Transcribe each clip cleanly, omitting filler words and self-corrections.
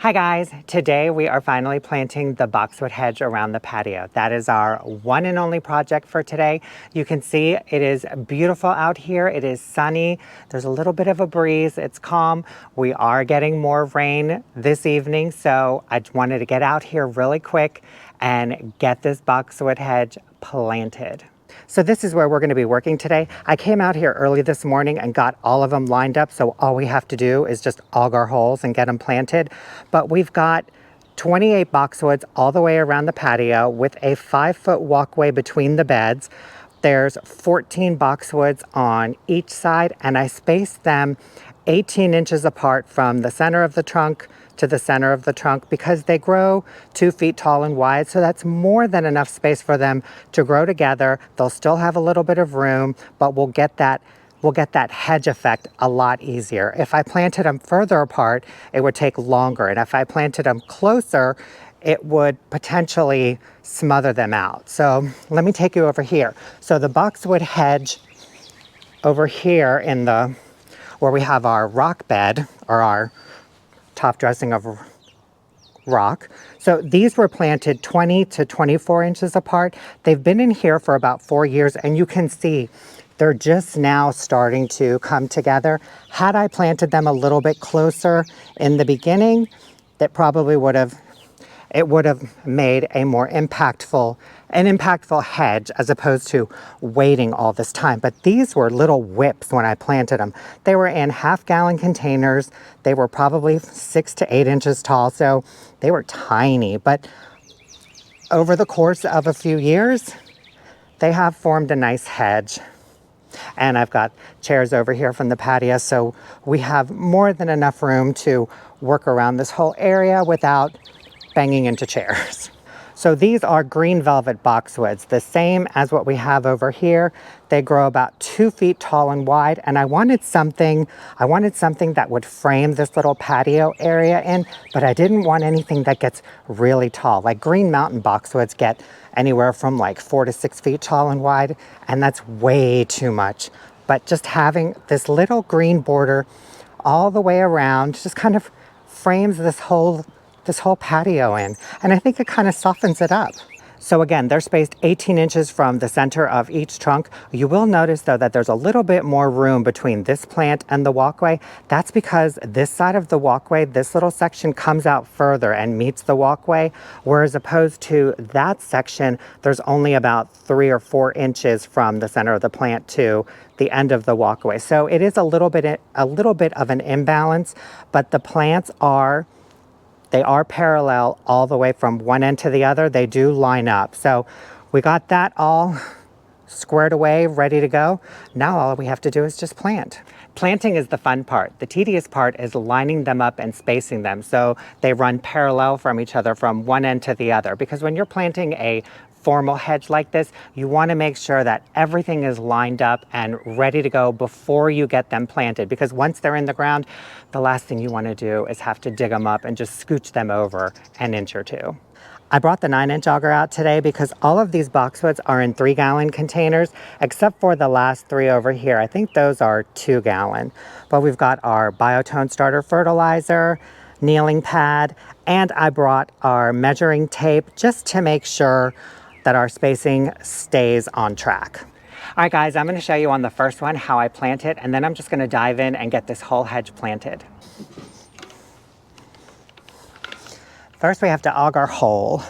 Hi guys, today we are finally planting the boxwood hedge around the patio. That is our one and only project for today. You can see it is beautiful out here. It is sunny. There's a little bit of a breeze. It's calm. We are getting more rain this evening, so I wanted to get out here really quick and get this boxwood hedge planted. So this is where we're going to be working today. I came out here early this morning and got all of them lined up. So all we have to do is just auger holes and get them planted. But we've got 28 boxwoods all the way around the patio with a 5-foot walkway between the beds. There's 14 boxwoods on each side, and I spaced them 18 inches apart from the center of the trunk to the center of the trunk because they grow 2 feet tall and wide. So that's more than enough space for them to grow together. They'll still have a little bit of room, but we'll get that hedge effect a lot easier. If I planted them further apart, it would take longer. And if I planted them closer, it would potentially smother them out. So let me take you over here. So the boxwood hedge over here where we have our rock bed, or our top dressing of rock. So these were planted 20 to 24 inches apart. They've been in here for about 4 years, and you can see they're just now starting to come together. Had I planted them a little bit closer in the beginning, that probably would have made a more impactful hedge as opposed to waiting all this time. But these were little whips when I planted them. They were in half-gallon containers. They were probably 6 to 8 inches tall, so they were tiny. But over the course of a few years, they have formed a nice hedge. And I've got chairs over here from the patio, so we have more than enough room to work around this whole area without banging into chairs. So these are green velvet boxwoods, the same as what we have over here. They grow about 2 feet tall and wide, and I wanted something that would frame this little patio area in, but I didn't want anything that gets really tall. Like Green Mountain boxwoods get anywhere from like 4 to 6 feet tall and wide, and that's way too much. But just having this little green border all the way around just kind of frames this whole patio in, and I think it kind of softens it up. So again, they're spaced 18 inches from the center of each trunk. You will notice though that there's a little bit more room between this plant and the walkway. That's because this side of the walkway, this little section comes out further and meets the walkway, whereas opposed to that section, there's only about 3 or 4 inches from the center of the plant to the end of the walkway. So it is a little bit of an imbalance, but the plants are parallel all the way from one end to the other. They do line up. So we got that all squared away, ready to go. Now all we have to do is just plant. Planting is the fun part. The tedious part is lining them up and spacing them so they run parallel from each other from one end to the other. Because when you're planting a formal hedge like this, you want to make sure that everything is lined up and ready to go before you get them planted, because once they're in the ground, the last thing you want to do is have to dig them up and just scooch them over an inch or two. I brought the 9-inch auger out today because all of these boxwoods are in 3-gallon containers, except for the last 3 over here. I think those are 2-gallon. But we've got our biotone starter fertilizer, kneeling pad, and I brought our measuring tape just to make sure that our spacing stays on track. All right guys, I'm going to show you on the first one how I plant it, and then I'm just going to dive in and get this whole hedge planted. First we have to auger our hole.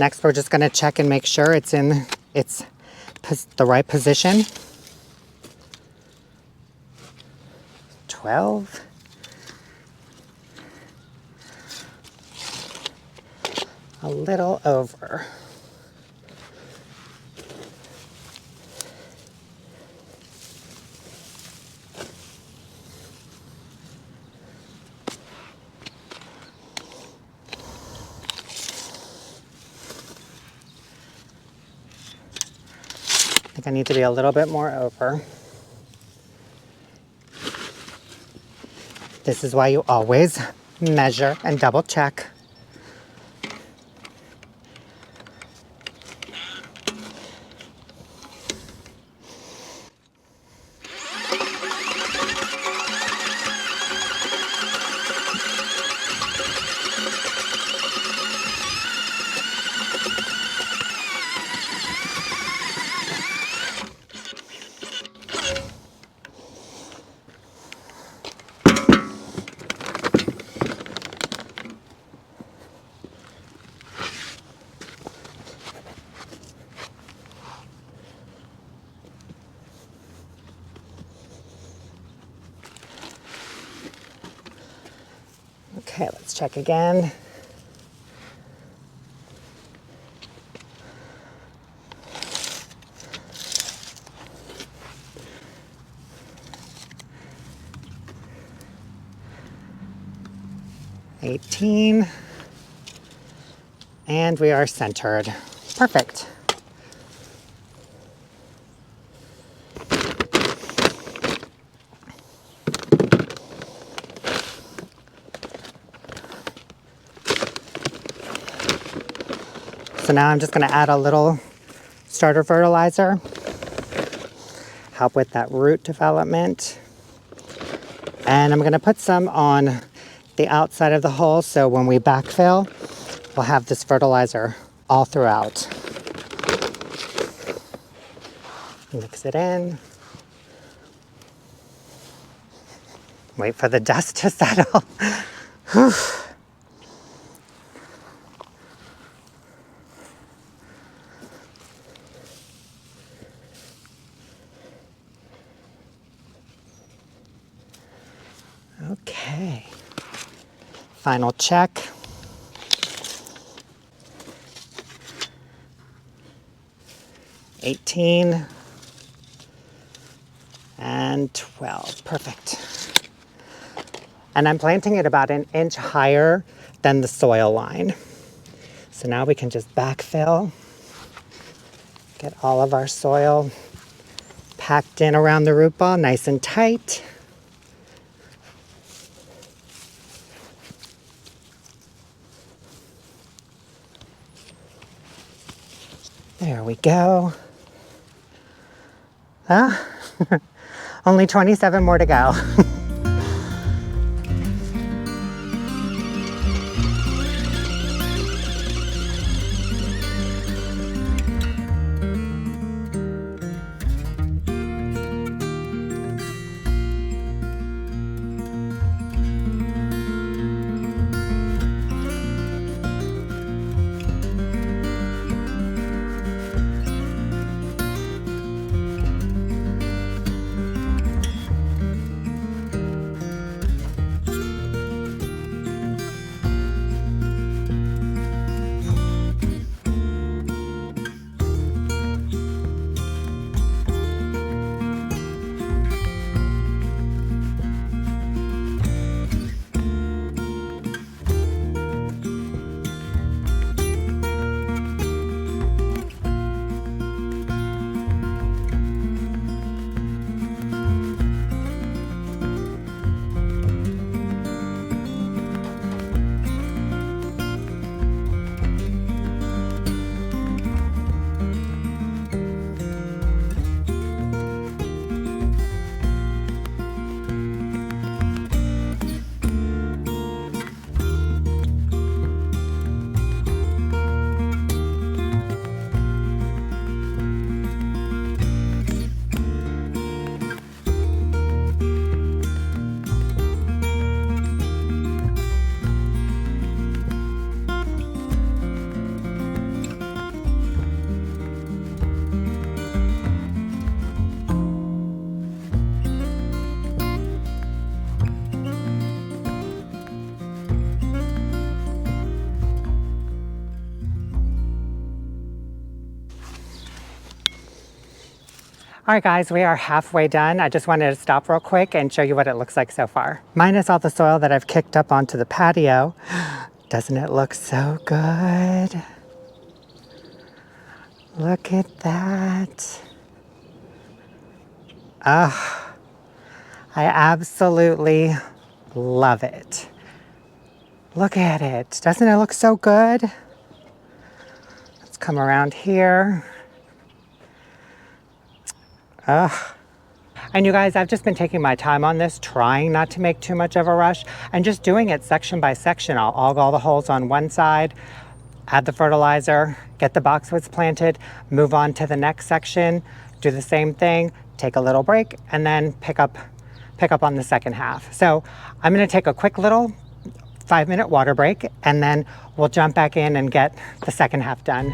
Next, we're just going to check and make sure it's in the right position. 12. A little over. think I need to be a little bit more over. This is why you always measure and double check. Okay, let's check again. $18, and we are centered. Perfect. So now I'm just going to add a little starter fertilizer, help with that root development. And I'm going to put some on the outside of the hole, so when we backfill, we'll have this fertilizer all throughout. Mix it in. Wait for the dust to settle. Whew. Okay. Final check. $18 and $12. Perfect. And I'm planting it about an inch higher than the soil line. So now we can just backfill, get all of our soil packed in around the root ball, nice and tight. There we go. Only 27 more to go. All right, guys, we are halfway done. I just wanted to stop real quick and show you what it looks like so far. Minus all the soil that I've kicked up onto the patio. Doesn't it look so good? Look at that. Ah, I absolutely love it. Look at it. Doesn't it look so good? Let's come around here. Ugh. And you guys, I've just been taking my time on this, trying not to make too much of a rush and just doing it section by section. I'll aug all the holes on one side, add the fertilizer, get the boxwoods planted, move on to the next section, do the same thing, take a little break, and then pick up on the second half. So I'm gonna take a quick little 5-minute water break, and then we'll jump back in and get the second half done.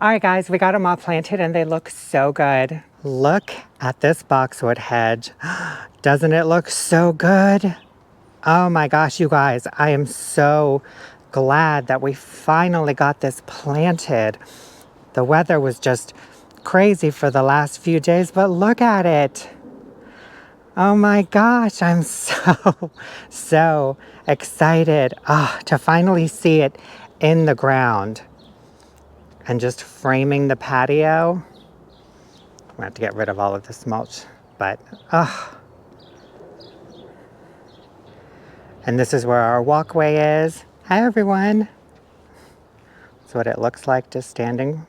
All right, guys, we got them all planted and they look so good. Look at this boxwood hedge. Doesn't it look so good? Oh my gosh, you guys, I am so glad that we finally got this planted. The weather was just crazy for the last few days, but look at it. Oh my gosh, I'm so excited to finally see it in the ground. And just framing the patio. I'm gonna have to get rid of all of this mulch, but And this is where our walkway is. Hi everyone. That's what it looks like just standing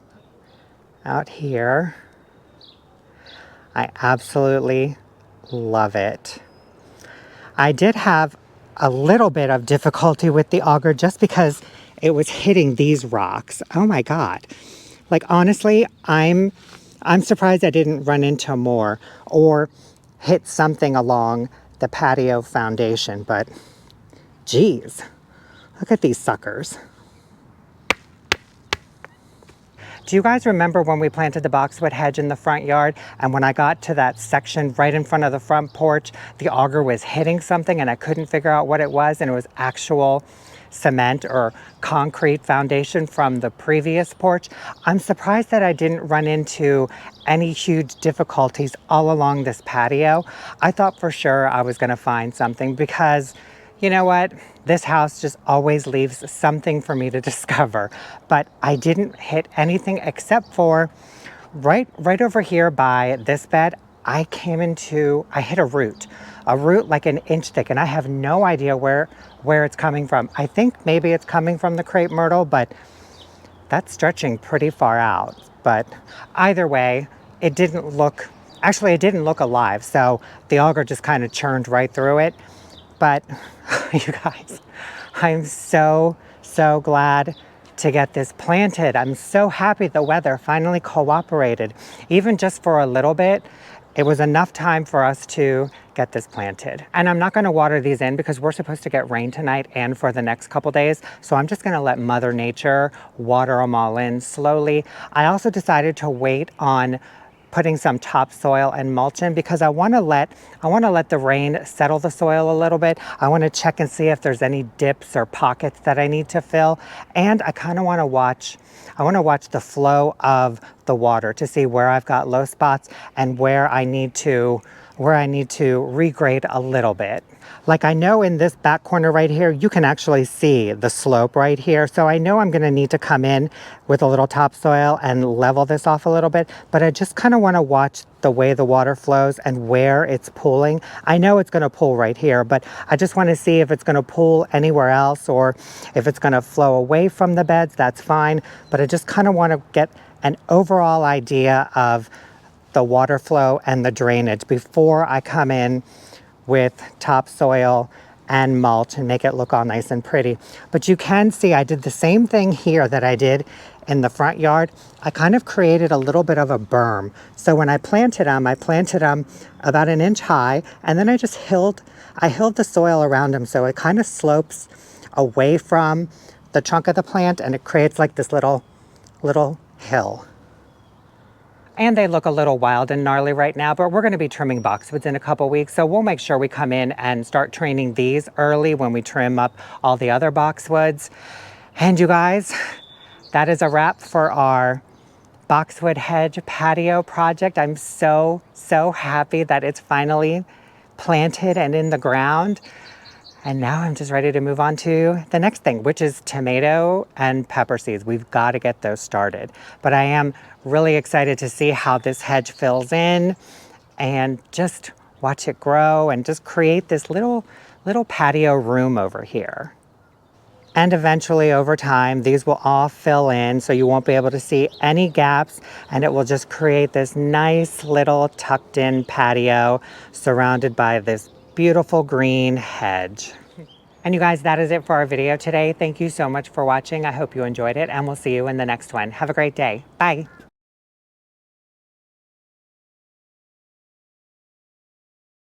out here. I absolutely love it. I did have a little bit of difficulty with the auger just because it was hitting these rocks. Oh my God. Like honestly, I'm surprised I didn't run into more or hit something along the patio foundation, but geez, look at these suckers. Do you guys remember when we planted the boxwood hedge in the front yard, and when I got to that section right in front of the front porch, the auger was hitting something and I couldn't figure out what it was, and it was actual cement or concrete foundation from the previous porch? I'm surprised that I didn't run into any huge difficulties all along this patio. I thought for sure I was gonna find something because you know what? This house just always leaves something for me to discover. But I didn't hit anything except for right over here by this bed. I hit a root like an inch thick, and I have no idea where it's coming from. I think maybe it's coming from the crepe myrtle, but that's stretching pretty far out. But either way, it didn't look alive. So the auger just kind of churned right through it. But you guys, I'm so glad to get this planted. I'm so happy the weather finally cooperated, even just for a little bit. it was enough time for us to get this planted. And I'm not gonna water these in because we're supposed to get rain tonight and for the next couple days. So I'm just gonna let Mother Nature water them all in slowly. I also decided to wait on putting some topsoil and mulch in because I wanna let the rain settle the soil a little bit. I wanna check and see if there's any dips or pockets that I need to fill. And I kinda wanna watch the flow of the water to see where I've got low spots and where I need to regrade a little bit. Like I know in this back corner right here, you can actually see the slope right here. So I know I'm gonna need to come in with a little topsoil and level this off a little bit, but I just kind of wanna watch the way the water flows and where it's pooling. I know it's gonna pool right here, but I just wanna see if it's gonna pool anywhere else or if it's gonna flow away from the beds, that's fine. But I just kind of wanna get an overall idea of the water flow and the drainage before I come in with topsoil and mulch and make it look all nice and pretty. But you can see I did the same thing here that I did in the front yard. I kind of created a little bit of a berm. So when I planted them about an inch high, and then I hilled the soil around them so it kind of slopes away from the trunk of the plant and it creates like this little hill. And they look a little wild and gnarly right now, but we're gonna be trimming boxwoods in a couple weeks, so we'll make sure we come in and start training these early when we trim up all the other boxwoods. And you guys, that is a wrap for our Boxwood Hedge patio project. I'm so happy that it's finally planted and in the ground. And now I'm just ready to move on to the next thing, which is tomato and pepper seeds. We've got to get those started. But I am really excited to see how this hedge fills in and just watch it grow and just create this little patio room over here. And eventually over time, these will all fill in so you won't be able to see any gaps and it will just create this nice little tucked in patio surrounded by this beautiful green hedge. And you guys, that is it for our video today. Thank you so much for watching. I hope you enjoyed it and we'll see you in the next one. Have a great day. Bye.